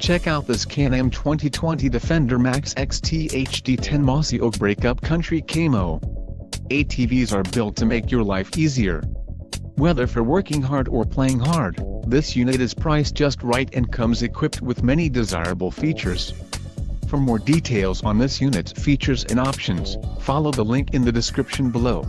Check out this Can-Am 2020 Defender Max XT HD10 Mossy Oak Breakup Country Camo. ATVs are built to make your life easier. Whether for working hard or playing hard, this unit is priced just right and comes equipped with many desirable features. For more details on this unit's features and options, follow the link in the description below.